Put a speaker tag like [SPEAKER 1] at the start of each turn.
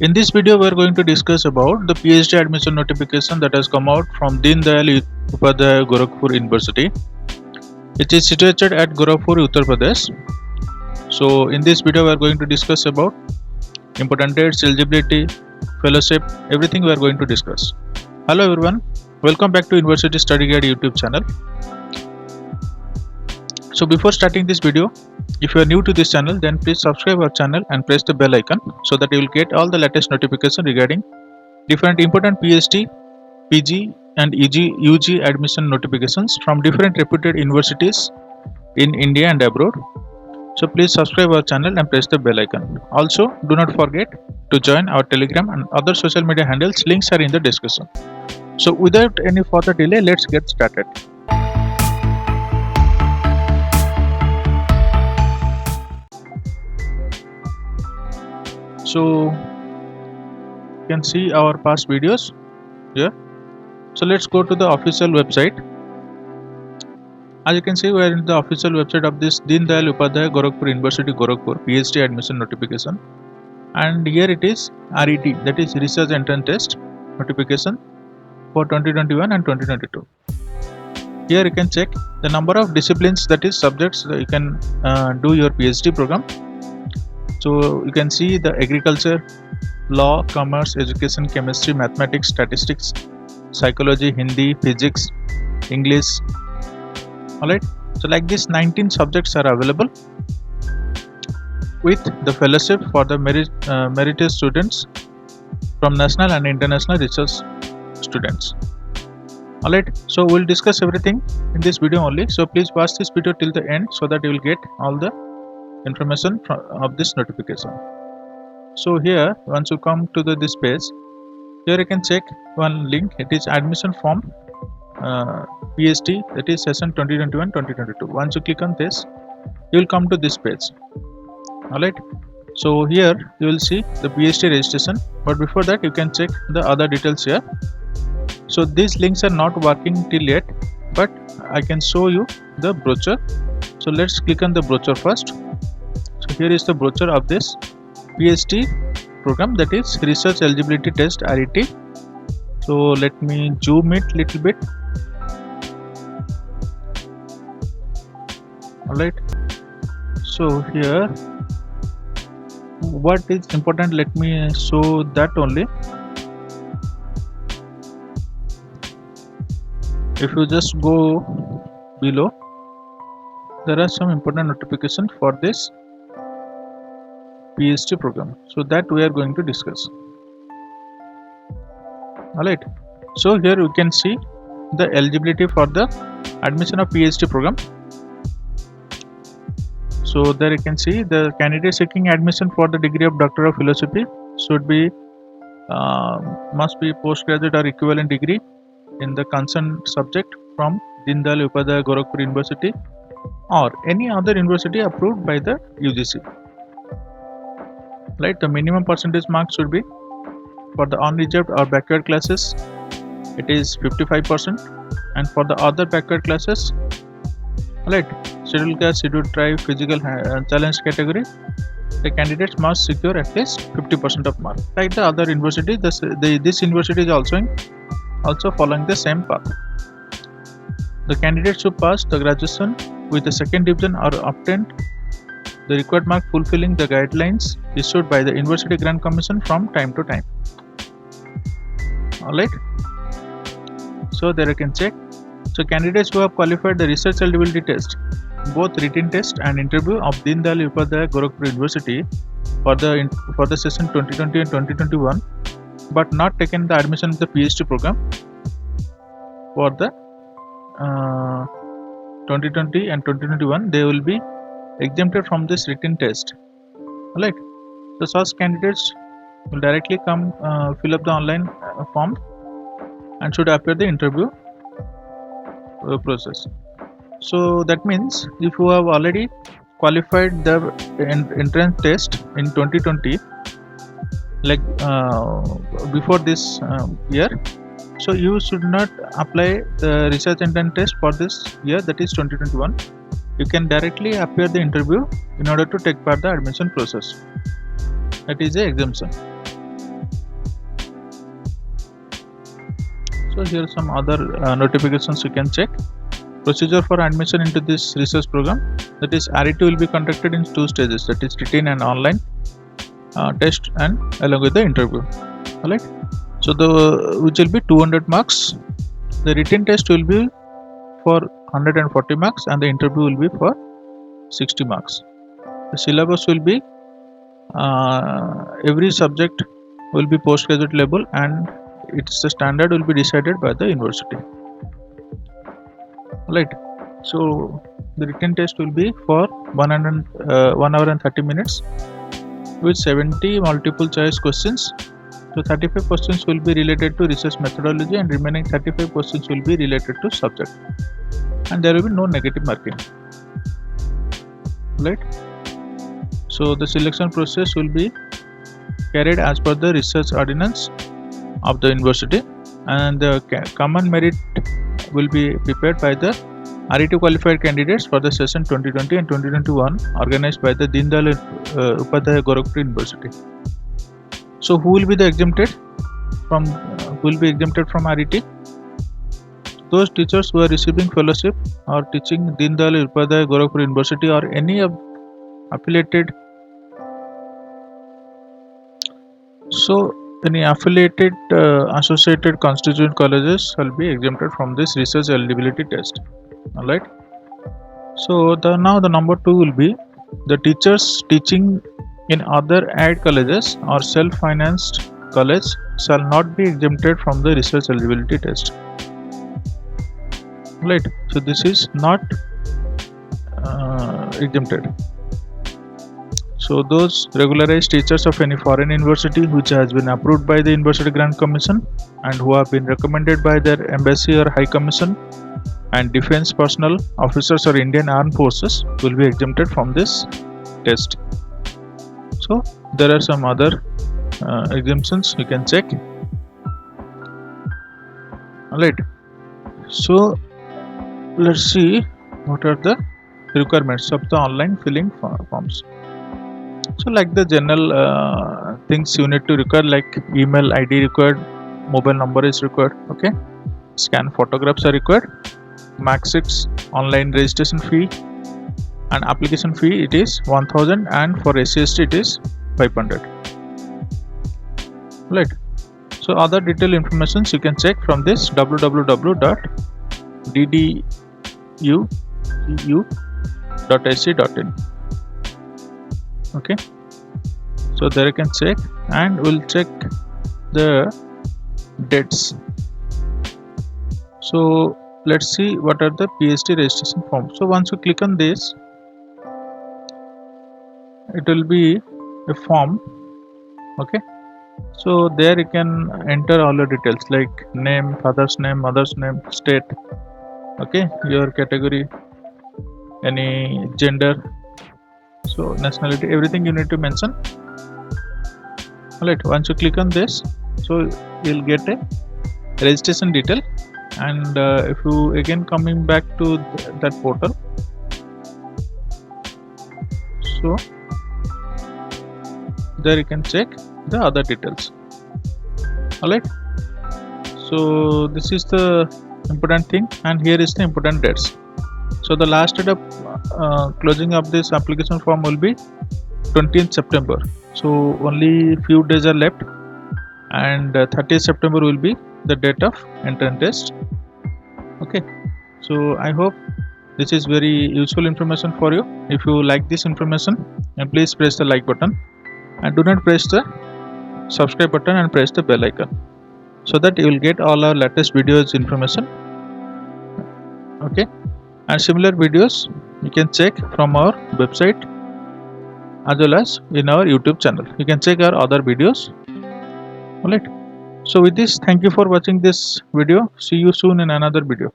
[SPEAKER 1] In this video, we are going to discuss about the PhD admission notification that has come out from Deen Dayal Upadhyaya Gorakhpur University. It is situated at Gorakhpur, Uttar Pradesh. So, in this video, we are going to discuss about important dates, eligibility, fellowship, everything we are going to discuss. Hello everyone, welcome back to University Study Guide YouTube channel. So before starting this video, if you are new to this channel, then please subscribe our channel and press the bell icon so that you will get all the latest notifications regarding different important PhD, PG and UG admission notifications from different reputed universities in India and abroad. So please subscribe our channel and press the bell icon. Also, do not forget to join our Telegram and other social media handles. Links are in the description. So without any further delay, let's get started. So you can see our past videos here. So let's go to the official website. As you can see, we are in the official website of this Deen Dayal Upadhyaya Gorakhpur University Gorakhpur PhD admission notification, and here it is RET, that is Research Entrance Test notification for 2021 and 2022. Here you can check the number of disciplines, that is subjects that you can do your PhD program. So you can see the agriculture, law, commerce, education, chemistry, mathematics, statistics, psychology, Hindi, physics, English. Alright, so like this 19 subjects are available with the fellowship for the meritorious students from national and international research students. Alright, so we'll discuss everything in this video only. So please watch this video till the end so that you will get all the information of this notification. So here, once you come to this page, here you can check one link. It is admission form PhD, that is session 2021-2022. Once you click on this, you will come to this page. Alright, so here you will see the PhD registration, but before that you can check the other details here. So these links are not working till yet, but I can show you the brochure. So let's click on the brochure first. So here is the brochure of this PhD program, that is Research Eligibility Test RET. So let me zoom it little bit. Alright, so here what is important, let me show that only. If you just go below, there are some important notifications for this PhD program, so that we are going to discuss. Alright, so here you can see the eligibility for the admission of PhD program. So there you can see the candidate seeking admission for the degree of Doctor of Philosophy should be must be postgraduate or equivalent degree in the concerned subject from Deen Dayal Upadhyaya Gorakhpur University or any other university approved by the UGC. Right, the minimum percentage marks should be for the unreserved or backward classes, it is 55%, and for the other backward classes, right, scheduled caste, scheduled tribe, physical challenge category, the candidates must secure at least 50% of marks. Like the other university, this university is also following the same path. The candidates who passed the graduation with the second division or obtained the required mark fulfilling the guidelines issued by the University Grant Commission from time to time. Alright, so there you can check. So candidates who have qualified the research eligibility test, both written test and interview of Deen Dayal Upadhyaya Gorakhpur University for the session 2020 and 2021, but not taken the admission of the PhD program for the 2020 and 2021, they will be exempted from this written test. Alright, so such candidates will directly come fill up the online form and should appear the interview process. So that means if you have already qualified the entrance test in 2020, like before this year, so you should not apply the research entrance test for this year, that is 2021. You can directly appear the interview in order to take part the admission process. That is a exemption. So here are some other notifications you can check. Procedure for admission into this research program, that is RET will be conducted in 2 stages, that is written and online test and along with the interview. Alright, so which will be 200 marks. The written test will be for 140 marks and the interview will be for 60 marks. The syllabus will be every subject will be postgraduate level and its the standard will be decided by the university. Right, so the written test will be for 1 hour and 30 minutes with 70 multiple choice questions. So 35 questions will be related to research methodology and remaining 35 questions will be related to subject, and there will be no negative marking. Right, so the selection process will be carried as per the research ordinance of the university, and the common merit will be prepared by the RET qualified candidates for the session 2020 and 2021 organized by the Deen Dayal Upadhyaya Gorakhpur University. So who will be the exempted from RET? Those teachers who are receiving fellowship or teaching Deen Dayal Upadhyaya Gorakhpur University or any of affiliated associated constituent colleges will be exempted from this research eligibility test. Alright, so now the number 2 will be the teachers teaching in other aid colleges or self-financed college shall not be exempted from the research eligibility test. Right, so this is not exempted. So those regularized teachers of any foreign university which has been approved by the University Grant Commission and who have been recommended by their embassy or high commission, and defense personnel, officers or Indian Armed Forces will be exempted from this test. So there are some other exemptions you can check. Alright, so let's see what are the requirements of the online filling forms. So like the general things you need to require, like email ID required, mobile number is required, okay, scan photographs are required, max 6 online registration fee and application fee it is 1000 and for SC/ST it is 500. Right, so other detailed informations you can check from this www.dduu.ac.in. okay, so there you can check, and we'll check the dates. So let's see what are the PhD registration forms. So once you click on this, it will be a form, okay, so there you can enter all the details like name, father's name, mother's name, state, okay, your category, any gender, so nationality, everything you need to mention. Alright, once you click on this, so you'll get a registration detail, and if you again coming back to that portal, so there you can check the other details. Alright, so this is the important thing, and here is the important dates. So the last date of closing of this application form will be 20th September. So only few days are left, and 30th September will be the date of entrance test. Okay, so I hope this is very useful information for you. If you like this information, and please press the like button, and do not press the subscribe button and press the bell icon, so that you will get all our latest videos information. Okay, and similar videos you can check from our website as well as in our YouTube channel. You can check our other videos. Alright, so with this, thank you for watching this video. See you soon in another video.